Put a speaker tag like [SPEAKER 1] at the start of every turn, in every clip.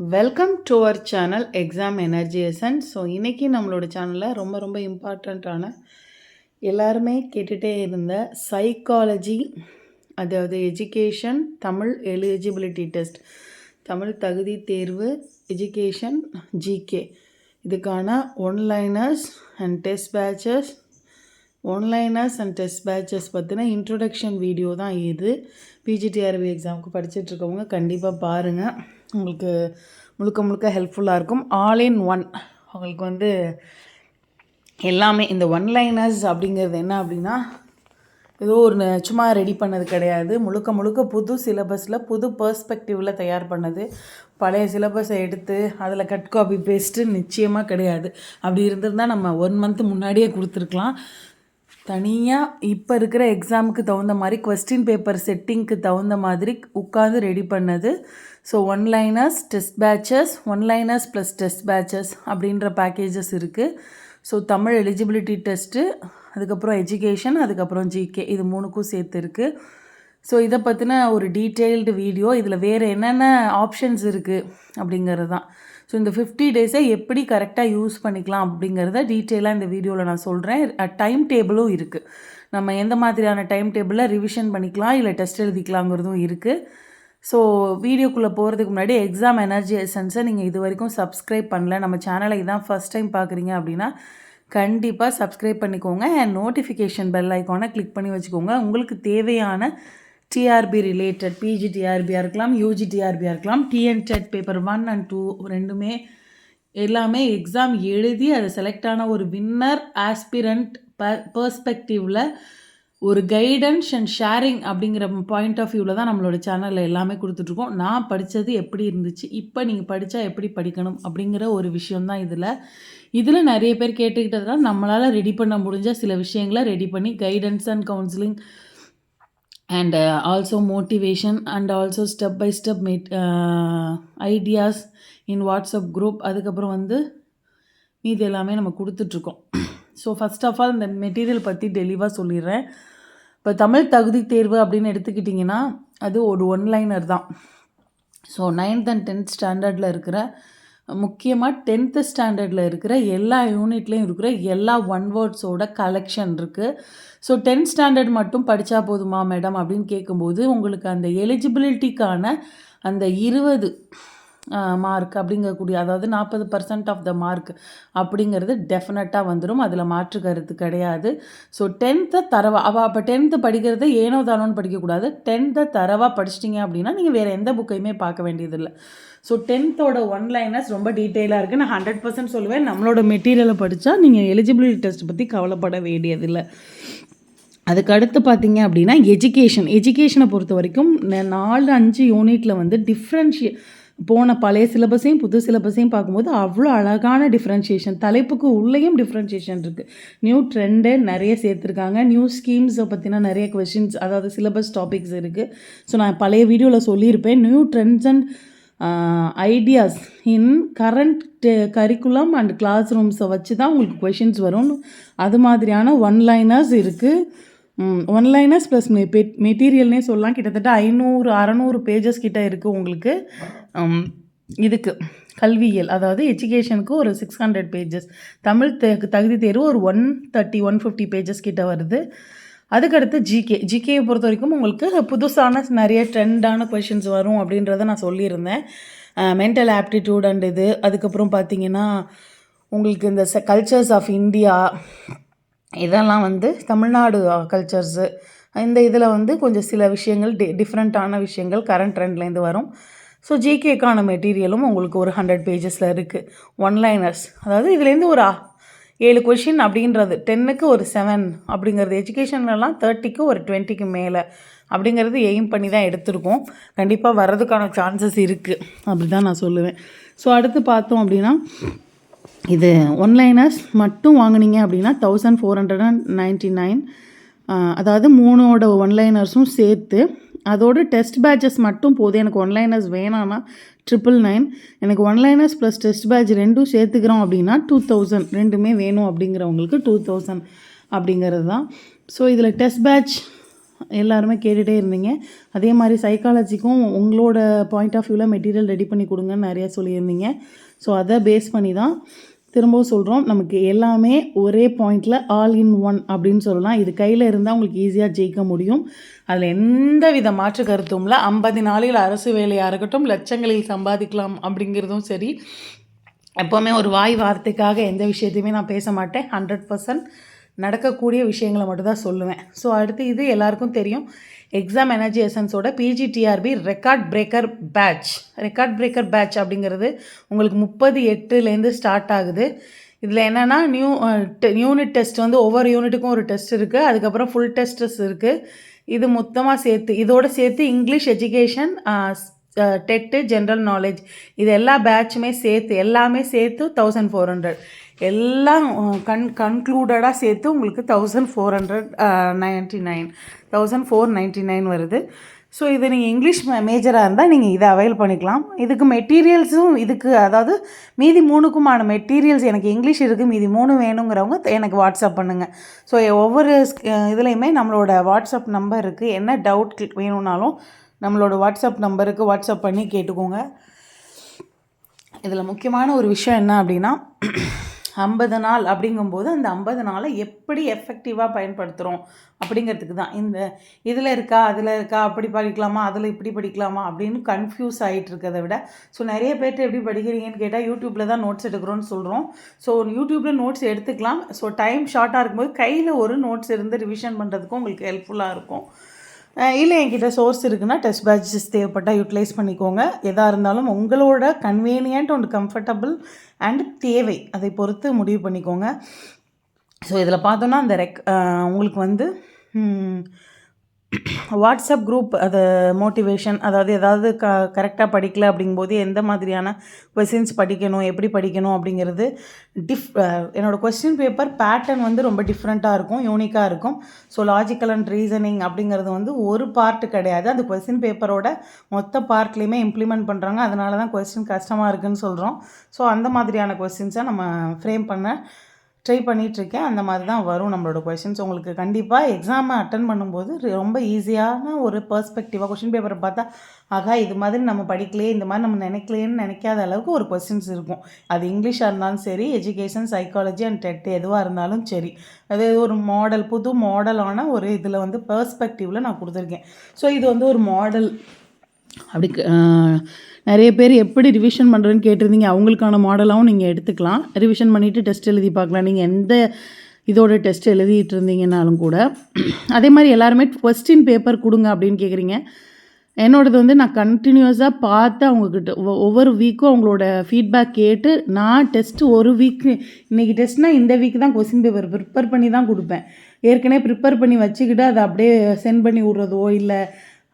[SPEAKER 1] Welcome to our channel exam energy essence. So இன்றைக்கி நம்மளோட சேனலில் ரொம்ப இம்பார்ட்டண்ட்டான எல்லாருமே கேட்டுகிட்டே இருந்த சைக்காலஜி, அதாவது education, Tamil eligibility test, Tamil தகுதி தேர்வு, எஜுகேஷன், ஜிகே இதுக்கான ஒன்லைனர்ஸ் அண்ட் டெஸ்ட் பேட்சஸ் பற்றின இன்ட்ரொடக்ஷன் வீடியோ தான் இது. பிஜிடிஆர்பி எக்ஸாமுக்கு படிச்சுட்ருக்கவங்க கண்டிப்பாக பாருங்கள், உங்களுக்கு முழுக்க ஹெல்ப்ஃபுல்லாக இருக்கும். ஆல் இன் ஒன் உங்களுக்கு எல்லாமே இந்த ஒன்லைனர்ஸ் அப்படிங்கிறது என்ன அப்படின்னா, ஏதோ ஒரு சும்மா ரெடி பண்ணது கிடையாது. முழுக்க புது சிலபஸில் புது பர்ஸ்பெக்டிவில் தயார் பண்ணது. பழைய சிலபஸை எடுத்து அதில் கட் காப்பி பேஸ்ட்டு நிச்சயமாக கிடையாது. அப்படி இருந்திருந்தால் நம்ம 1 மந்த் முன்னாடியே கொடுத்துருக்கலாம். தனியாக இப்போ இருக்கிற எக்ஸாமுக்கு தகுந்த மாதிரி கொஸ்டின் பேப்பர் செட்டிங்க்கு தகுந்த மாதிரி உட்காந்து ரெடி பண்ணது. So one-liners, test patches, one-liners plus test patches அப்படின்ற பேக்கேஜஸ் இருக்குது. ஸோ தமிழ் எலிஜிபிலிட்டி டெஸ்ட்டு, அதுக்கப்புறம் எஜுகேஷன், அதுக்கப்புறம் ஜிகே, இது 3க்கும் சேர்த்து இருக்குது. ஸோ இதை பற்றின ஒரு டீட்டெயில்டு வீடியோ, இதில் வேறு என்னென்ன ஆப்ஷன்ஸ் இருக்குது அப்படிங்கிறது தான். ஸோ இந்த 50 டேஸை எப்படி கரெக்டாக யூஸ் பண்ணிக்கலாம் அப்படிங்கிறத டீட்டெயிலாக இந்த வீடியோவில் நான் சொல்கிறேன். டைம் டேபிளும் இருக்குது. நம்ம எந்த மாதிரியான டைம் டேபிளில் ரிவிஷன் பண்ணிக்கலாம், இல்லை டெஸ்ட் எழுதிக்கலாங்கிறதும் இருக்குது. ஸோ வீடியோக்குள்ளே போகிறதுக்கு முன்னாடி எக்ஸாம் எனர்ஜி எசன்ஸை நீங்கள் இது வரைக்கும் சப்ஸ்கிரைப் பண்ணல, நம்ம சேனலை இதான் ஃபஸ்ட் டைம் பார்க்குறீங்க அப்படின்னா கண்டிப்பாக சப்ஸ்கிரைப் பண்ணிக்கோங்க. அண்ட் நோட்டிஃபிகேஷன் பெல் ஐக்கானை கிளிக் பண்ணி வச்சுக்கோங்க. உங்களுக்கு தேவையான டிஆர்பி ரிலேட்டட், பிஜிடிஆர்பியாக இருக்கலாம், யூஜிடிஆர்பியாக இருக்கலாம், டிஎன்டெட் பேப்பர் 1 and 2 ரெண்டுமே எல்லாமே எக்ஸாம் எழுதி அதை செலக்ட் ஆன ஒரு வின்னர் ஆஸ்பிரண்ட் பர்ஸ்பெக்டிவில் ஒரு கைடன்ஸ் அண்ட் ஷேரிங் அப்படிங்கிற பாயிண்ட் ஆஃப் வியூவில் தான் நம்மளோட சேனலில் எல்லாமே கொடுத்துட்ருக்கோம். நான் படித்தது எப்படி இருந்துச்சு, இப்போ நீங்கள் படித்தா எப்படி படிக்கணும் அப்படிங்கிற ஒரு விஷயந்தான் இதில் நிறைய பேர் கேட்டுக்கிட்டதுனால நம்மளால் ரெடி பண்ண முடிஞ்ச சில விஷயங்களை ரெடி பண்ணி guidance and counselling and also motivation and also step by step ideas in WhatsApp group, அதுக்கப்புறம் மீது எல்லாமே நம்ம கொடுத்துட்ருக்கோம். ஸோ ஃபஸ்ட் ஆஃப் ஆல் இந்த மெட்டீரியல் பற்றி தெளிவாக சொல்லிடுறேன். இப்போ தமிழ் தகுதி தேர்வு அப்படின்னு எடுத்துக்கிட்டிங்கன்னா அது ஒரு ஒன்லைனர் தான். ஸோ 9th and 10th ஸ்டாண்டர்டில் இருக்கிற, முக்கியமாக 10th ஸ்டாண்டர்டில் இருக்கிற எல்லா யூனிட்லேயும் இருக்கிற எல்லா ஒன் வேர்ட்ஸோட கலெக்ஷன் இருக்குது. ஸோ 10th ஸ்டாண்டர்ட் மட்டும் படித்தா போதுமா மேடம் அப்படின்னு கேட்கும்போது உங்களுக்கு அந்த எலிஜிபிலிட்டிக்கான அந்த 20 மார்க் அப்படிங்கக்கூடிய, அதாவது 40% ஆஃப் த மார்க் அப்படிங்கிறது டெஃபினட்டாக வந்துடும். அதில் மாற்று கருத்து கிடையாது. ஸோ 10th அப்போ 10th படிக்கிறது ஏனோ தானோன்னு படிக்கக்கூடாது. 10th தரவாக படிச்சிட்டிங்க அப்படின்னா நீங்கள் வேறு எந்த புக்கையுமே பார்க்க வேண்டியதில்லை. ஸோ 10th ஒன்லைனர்ஸ் ரொம்ப டீட்டெயிலாக இருக்குது. நான் 100% சொல்லுவேன், நம்மளோட மெட்டீரியலை படித்தா நீங்கள் எலிஜிபிலிட்டி டெஸ்ட் பற்றி கவலைப்பட வேண்டியதில்லை. அதுக்கு அடுத்து பார்த்தீங்க அப்படின்னா எஜுகேஷனை பொறுத்த வரைக்கும் 4-5 யூனிட்டில் போன பழைய சிலபஸையும் புது சிலபஸையும் பார்க்கும்போது அவ்வளோ அழகான டிஃப்ரென்ஷியேஷன், தலைப்புக்கு உள்ளேயும் டிஃப்ரென்ஷியேஷன் இருக்குது. நியூ ட்ரெண்டு நிறைய சேர்த்துருக்காங்க. நியூ ஸ்கீம்ஸை பற்றினா நிறைய கொஷின்ஸ், அதாவது சிலபஸ் டாபிக்ஸ் இருக்குது. ஸோ நான் பழைய வீடியோவில் சொல்லியிருப்பேன், new trends and ideas in current curriculum and class ரூம்ஸை வச்சு தான் உங்களுக்கு கொஷின்ஸ் வரும். அது மாதிரியான ஒன்லைனர்ஸ் இருக்குது. ஒன்லைனர்ஸ் ப்ளஸ் மெட்டீரியல்னே சொல்லலாம். கிட்டத்தட்ட 500-600 பேஜஸ் கிட்டே இருக்குது உங்களுக்கு. இதுக்கு கல்வியியல், அதாவது எஜுகேஷனுக்கு ஒரு 600 பேஜஸ், தமிழ் தகுதி தேர்வு ஒரு 130-150 பேஜஸ் கிட்ட வருது. அதுக்கடுத்து ஜிகேயை பொறுத்த வரைக்கும் உங்களுக்கு புதுசான நிறைய ட்ரெண்டான கொஷின்ஸ் வரும் அப்படின்றத நான் சொல்லியிருந்தேன். மென்டல் ஆப்டிடியூட் அண்ட் இது, அதுக்கப்புறம் பார்த்திங்கன்னா உங்களுக்கு இந்த கல்ச்சர்ஸ் ஆஃப் இந்தியா, இதெல்லாம் தமிழ்நாடு கல்ச்சர்ஸு, இந்த இதில் கொஞ்சம் சில விஷயங்கள் டிஃப்ரெண்ட்டான விஷயங்கள் கரண்ட் ட்ரெண்ட்லேருந்து வரும். ஸோ ஜிகேக்கான மெட்டீரியலும் உங்களுக்கு ஒரு 100 பேஜஸில் இருக்குது. ஒன்லைனர்ஸ், அதாவது இதுலேருந்து ஒரு 7 கொஷின் அப்படின்றது, 10க்கு ஒரு 7 அப்படிங்கிறது, எஜுகேஷன்லலாம் 30க்கு ஒரு 20க்கு மேலே அப்படிங்கிறது எய்ம் பண்ணி தான் எடுத்திருக்கோம். கண்டிப்பாக வர்றதுக்கான சான்சஸ் இருக்குது அப்படி தான் நான் சொல்லுவேன். ஸோ அடுத்து பார்த்தோம் அப்படின்னா, இது ஒன்லைனர்ஸ் மட்டும் வாங்கினீங்க அப்படின்னா 1499, அதாவது 3 ஒன்லைனர்ஸும் சேர்த்து. அதோட டெஸ்ட் பேட்சஸ் மட்டும் போதும், எனக்கு ஒன்லைனர்ஸ் வேணான்னா 999, எனக்கு ஒன்லைனர்ஸ் ப்ளஸ் டெஸ்ட் பேட்ச் ரெண்டும் சேர்த்துக்கிறோம் அப்படின்னா 2000, ரெண்டுமே வேணும் அப்படிங்கிறவங்களுக்கு 2000 அப்படிங்கிறது தான். ஸோ இதில் டெஸ்ட் பேட்ச் எல்லாருமே கேட்டுகிட்டே இருந்தீங்க. அதே மாதிரி சைக்காலஜிக்கும் உங்களோட பாயிண்ட் ஆஃப் வியூவில் மெட்டீரியல் ரெடி பண்ணி கொடுங்கன்னு நிறையா சொல்லியிருந்தீங்க. ஸோ அதை பேஸ் பண்ணி தான் திரும்பவும் சொல்கிறோம், நமக்கு எல்லாமே ஒரே பாயிண்டில் ஆல் இன் ஒன் அப்படின்னு சொல்லலாம். இது கையில் இருந்தால் உங்களுக்கு ஈஸியாக ஜெயிக்க முடியும். அதில் எந்த வித மாற்று கருத்தும் இல்லை. 50 நாளில் அரசு வேலையாக இருக்கட்டும், லட்சங்களில் சம்பாதிக்கலாம் அப்படிங்கிறதும் சரி. எப்போவுமே ஒரு வாய் வார்த்தைக்காக எந்த விஷயத்தையுமே நான் பேச மாட்டேன். 100% நடக்கக்கூடிய விஷயங்களை மட்டும்தான் சொல்லுவேன். ஸோ அடுத்து இது எல்லாருக்கும் தெரியும், எக்ஸாம் எனர்ஜி எசன்ஸோட பிஜிடிஆர்பி ரெக்கார்ட் பிரேக்கர் பேட்ச் அப்படிங்கிறது உங்களுக்கு 30/8 ஸ்டார்ட் ஆகுது. இதில் என்னென்னா யூனிட் டெஸ்ட் வந்து ஒவ்வொரு யூனிட்டுக்கும் ஒரு டெஸ்ட் இருக்குது. அதுக்கப்புறம் ஃபுல் டெஸ்டஸ் இருக்குது. இது மொத்தமாக சேர்த்து இதோடு சேர்த்து English education, TET, general knowledge, இது எல்லா பேட்சுமே சேர்த்து எல்லாமே சேர்த்து 1400 எல்லாம் கன்க்ளூடடாக சேர்த்து உங்களுக்கு 1499 வருது. ஸோ இது நீங்கள் இங்கிலீஷ் மேஜராக இருந்தால் நீங்கள் இதை அவைல் பண்ணிக்கலாம். இதுக்கு மெட்டீரியல்ஸும் அதாவது மீதி 3க்குமான மெட்டீரியல்ஸ் எனக்கு இங்கிலீஷ் இருக்குது, மீதி 3 வேணுங்கிறவங்க எனக்கு வாட்ஸ்அப் பண்ணுங்கள். ஸோ ஒவ்வொரு இதுலேயுமே நம்மளோட வாட்ஸ்அப் நம்பர் இருக்குது. என்ன டவுட் வேணும்னாலும் நம்மளோட வாட்ஸ்அப் நம்பருக்கு வாட்ஸ்அப் பண்ணி கேட்டுக்கோங்க. இதில் முக்கியமான ஒரு விஷயம் என்ன அப்படின்னா, 50 நாள் அப்படிங்கும்போது அந்த 50 நாளை எப்படி எஃபெக்டிவாக பயன்படுத்துகிறோம் அப்படிங்கிறதுக்கு தான். இதில் இருக்கா அதில் இருக்கா, அப்படி படிக்கலாமா அதில் இப்படி படிக்கலாமா அப்படின்னு கன்ஃபியூஸ் ஆகிட்டு இருக்கிறத விட, ஸோ நிறைய பேர்ட்டு எப்படி படிக்கிறீங்கன்னு கேட்டால் யூடியூப்பில் தான் நோட்ஸ் எடுக்கிறோன்னு சொல்கிறோம். ஸோ யூடியூப்பில் நோட்ஸ் எடுத்துக்கலாம். ஸோ டைம் ஷார்ட்டாக இருக்கும்போது கையில் ஒரு நோட்ஸ் இருந்து ரிவிஷன் பண்ணுறதுக்கும் உங்களுக்கு ஹெல்ப்ஃபுல்லாக இருக்கும். இல்லை என்கிட்ட சோர்ஸ் இருக்குன்னா டெஸ்ட் பேட்சஸ் தேவைப்பட்டால் யூட்டிலைஸ் பண்ணிக்கோங்க. எதாக இருந்தாலும் உங்களோட கன்வீனியன்ட் அண்ட் கம்ஃபர்டபுள் அண்ட் தேவை அதை பொறுத்து முடிவு பண்ணிக்கோங்க. ஸோ இதில் பார்த்தோன்னா அந்த உங்களுக்கு வந்து வாட்ஸ்அப் குரூப், அது மோட்டிவேஷன், அதாவது ஏதாவது கரெக்டாக படிக்கல அப்படிங்கும்போது எந்த மாதிரியான கொஸ்டின்ஸ் படிக்கணும், எப்படி படிக்கணும் அப்படிங்கிறது என்னோடய கொஸ்டின் பேப்பர் பேட்டர்ன் வந்து ரொம்ப டிஃப்ரெண்ட்டாக இருக்கும், யூனிக்காக இருக்கும். ஸோ லாஜிக்கல் அண்ட் ரீசனிங் அப்படிங்கிறது வந்து ஒரு பார்ட்டு கிடையாது, அந்த கொஸ்டின் பேப்பரோட மொத்த பார்ட்லேயுமே இம்ப்ளிமெண்ட் பண்ணுறாங்க. அதனால தான் கொஸ்டின் கஷ்டமாக இருக்குதுன்னு சொல்கிறோம். ஸோ அந்த மாதிரியான கொஸ்டின்ஸை நம்ம ஃப்ரேம் பண்ண ட்ரை பண்ணிகிட்ருக்கேன். அந்த மாதிரி தான் வரும் நம்மளோட கொஷின்ஸ். உங்களுக்கு கண்டிப்பாக எக்ஸாமை அட்டன் பண்ணும்போது ரொம்ப ஈஸியான ஒரு பெர்ஸ்பெக்டிவாக கொஷின் பேப்பரை பார்த்தா, ஆகா இது மாதிரி நம்ம படிக்கலையே, இந்த மாதிரி நம்ம நினைக்கலையேன்னு நினைக்காத அளவுக்கு ஒரு கொஸ்டின்ஸ் இருக்கும். அது இங்கிலீஷாக இருந்தாலும் சரி, எஜுகேஷன், சைக்காலஜி அண்ட் டெட் எதுவாக இருந்தாலும் சரி. அது ஒரு புது மாடலான ஒரு இதில் வந்து பெர்ஸ்பெக்டிவில் நான் கொடுத்துருக்கேன். ஸோ இது வந்து ஒரு மாடல். அப்படி நிறைய பேர் எப்படி ரிவிஷன் பண்ணுறேன்னு கேட்டிருந்தீங்க. அவங்களுக்கான மாடலாகவும் நீங்கள் எடுத்துக்கலாம். ரிவிஷன் பண்ணிவிட்டு டெஸ்ட் எழுதி பார்க்கலாம். நீங்கள் எந்த இதோட டெஸ்ட் எழுதிட்டு இருந்தீங்கன்னாலும் கூட. அதே மாதிரி எல்லாருமே கொஸ்டின் பேப்பர் கொடுங்க அப்படின்னு கேட்குறீங்க. என்னோடது வந்து நான் கண்டினியூஸாக பார்த்து அவங்கக்கிட்ட ஒவ்வொரு வீக்கும் அவங்களோட ஃபீட்பேக் கேட்டு நான் டெஸ்ட்டு ஒரு வீக்கு, இன்றைக்கி டெஸ்ட்னால் இந்த வீக் தான் கொஸ்டின் பேப்பர் ப்ரிப்பேர் பண்ணி தான் கொடுப்பேன். ஏற்கனவே ப்ரிப்பேர் பண்ணி வச்சுக்கிட்டு அதை அப்படியே சென்ட் பண்ணி விட்றதோ இல்லை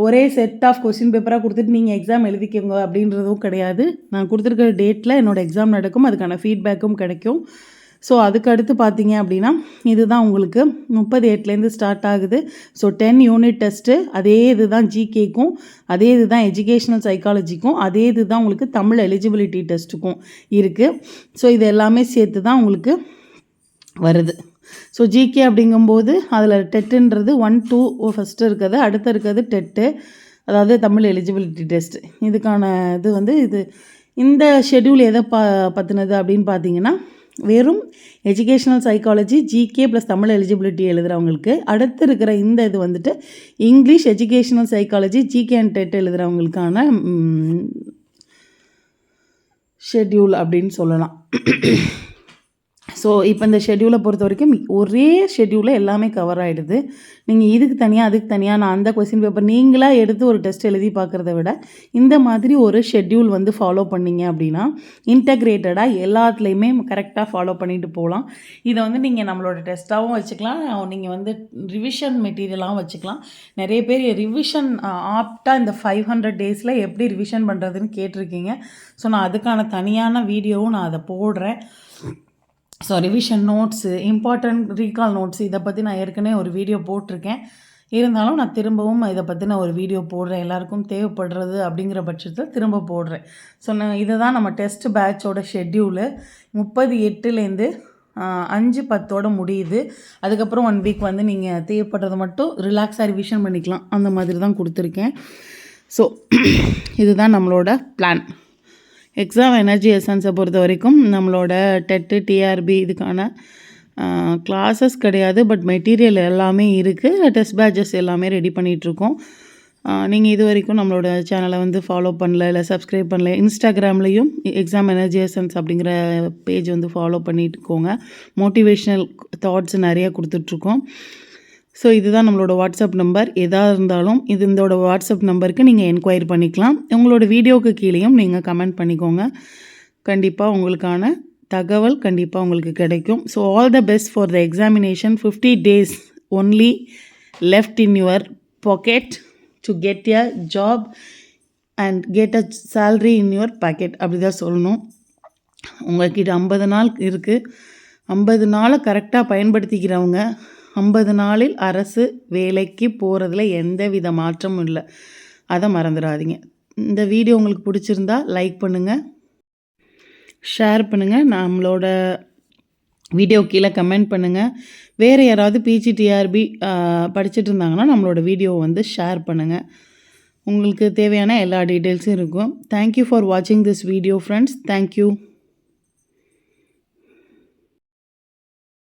[SPEAKER 1] ஒரே செட் ஆஃப் கொஸ்டின் பேப்பராக கொடுத்துட்டு நீங்கள் எக்ஸாம் எழுதிக்கோங்க அப்படின்றதும் கிடையாது. நான் கொடுத்துருக்கிற டேட்டில் என்னோடய எக்ஸாம் நடக்கும், அதுக்கான ஃபீட்பேக்கும் கிடைக்கும். ஸோ அதுக்கு அடுத்து பார்த்தீங்க அப்படின்னா இதுதான் உங்களுக்கு 30/8 ஸ்டார்ட் ஆகுது. ஸோ 10 யூனிட் டெஸ்ட்டு, அதே இது தான் ஜிகேக்கும், அதே இது தான் எஜுகேஷ்னல் சைக்காலஜிக்கும், அதே இது தான் உங்களுக்கு தமிழ் எலிஜிபிலிட்டி டெஸ்ட்டுக்கும் இருக்குது. ஸோ இது எல்லாமே சேர்த்து தான் உங்களுக்கு வருது. ஸோ ஜிகே அப்படிங்கும்போது அதில் டெட்டுன்றது 1, 2 ஃபஸ்ட்டு இருக்குது, அடுத்து இருக்கிறது டெட்டு, அதாவது தமிழ் எலிஜிபிலிட்டி டெஸ்ட்டு. இதுக்கான இது வந்து இந்த ஷெட்யூல் எதை பற்றினது அப்படின்னு பார்த்தீங்கன்னா, வெறும் educational psychology, GK plus Tamil eligibility எழுதுகிறவங்களுக்கு. அடுத்து இருக்கிற இந்த இது வந்துட்டு English, educational psychology, GK and TET எழுதுகிறவங்களுக்கான ஷெட்யூல் அப்படின்னு சொல்லலாம். ஸோ இப்போ இந்த ஷெட்யூலை பொறுத்த வரைக்கும் ஒரே ஷெட்யூலில் எல்லாமே கவர் ஆகிடுது. நீங்கள் இதுக்கு தனியாக அதுக்கு தனியாக நான் அந்த கொஸ்டின் பேப்பர் நீங்களாக எடுத்து ஒரு டெஸ்ட் எழுதி பார்க்குறத விட இந்த மாதிரி ஒரு ஷெட்யூல் வந்து ஃபாலோ பண்ணிங்க அப்படின்னா இன்டெக்ரேட்டடாக எல்லாத்துலேயுமே கரெக்டாக ஃபாலோ பண்ணிட்டு போகலாம். இதை வந்து நீங்கள் நம்மளோட டெஸ்ட்டாகவும் வச்சுக்கலாம், நீங்கள் வந்து ரிவிஷன் மெட்டீரியலாகவும் வச்சுக்கலாம். நிறைய பேர் ரிவிஷன் ஆப்டாக இந்த 500 டேஸில் எப்படி ரிவிஷன் பண்ணுறதுன்னு கேட்டிருக்கீங்க. ஸோ நான் அதுக்கான தனியான வீடியோவும் நான் அதை போடுறேன். So revision notes, important recall notes, இதை பற்றி நான் ஏற்கனவே ஒரு வீடியோ போட்டிருக்கேன். இருந்தாலும் நான் திரும்பவும் இதை பற்றின ஒரு வீடியோ போடுறேன். எல்லாருக்கும் தேவைப்படுறது அப்படிங்கிற பட்சத்தில் திரும்ப போடுறேன். ஸோ இதை தான் நம்ம டெஸ்ட் பேட்சோட ஷெட்யூலு 30/8 5:10 முடியுது. அதுக்கப்புறம் 1 வீக் வந்து நீங்கள் தேவைப்படுறத மட்டும் ரிலாக்ஸாக ரிவிஷன் பண்ணிக்கலாம். அந்த மாதிரி தான் கொடுத்துருக்கேன். ஸோ இதுதான் நம்மளோட பிளான். எக்ஸாம் எனர்ஜி எசன்ஸை பொறுத்த வரைக்கும் நம்மளோட டெட்டு டிஆர்பி இதுக்கான கிளாஸஸ் கிடையாது, பட் மெட்டீரியல் எல்லாமே இருக்குது. டெஸ்ட் பேட்சஸ் எல்லாமே ரெடி பண்ணிகிட்ருக்கோம். நீங்கள் இது வரைக்கும் நம்மளோட சேனலை வந்து ஃபாலோ பண்ணல, இல்லை சப்ஸ்கிரைப் பண்ணல, இன்ஸ்டாகிராம்லேயும் எக்ஸாம் எனர்ஜி எசன்ஸ் அப்படிங்கிற பேஜ் வந்து ஃபாலோ பண்ணிட்டுக்கோங்க. மோட்டிவேஷ்னல் தாட்ஸ் நிறையா கொடுத்துட்ருக்கோம். ஸோ இதுதான் நம்மளோட வாட்ஸ்அப் நம்பர். எதாக இருந்தாலும் இதோட வாட்ஸ்அப் நம்பருக்கு நீங்கள் என்கொயரி பண்ணிக்கலாம். உங்களோட வீடியோவுக்கு கீழேயும் நீங்கள் கமெண்ட் பண்ணிக்கோங்க. கண்டிப்பாக உங்களுக்கான தகவல் கண்டிப்பாக உங்களுக்கு கிடைக்கும். So all the best for the examination. 50 days only left in your packet to get a job and get a salary in your packet. அப்படி தான் சொல்லணும். உங்கள்கிட்ட 50 நாள் இருக்குது. 50 நாளை கரெக்டாக பயன்படுத்திக்கிறவங்க 50 நாளில் அரசு வேலைக்கு போகிறதுல எந்த வித மாற்றமும் இல்லை. அதை மறந்துடாதீங்க. இந்த வீடியோ உங்களுக்கு பிடிச்சிருந்தா லைக் பண்ணுங்கள், ஷேர் பண்ணுங்கள், நம்மளோட வீடியோ கீழே கமெண்ட் பண்ணுங்கள். வேறு யாராவது பிஜிடிஆர்பி படிச்சுட்டு இருந்தாங்கன்னா நம்மளோட வீடியோவை வந்து ஷேர் பண்ணுங்கள். உங்களுக்கு தேவையான எல்லா டீட்டெயில்ஸும் இருக்கும். தேங்க்யூ ஃபார் வாட்சிங் திஸ் வீடியோ ஃப்ரெண்ட்ஸ். தேங்க்யூ.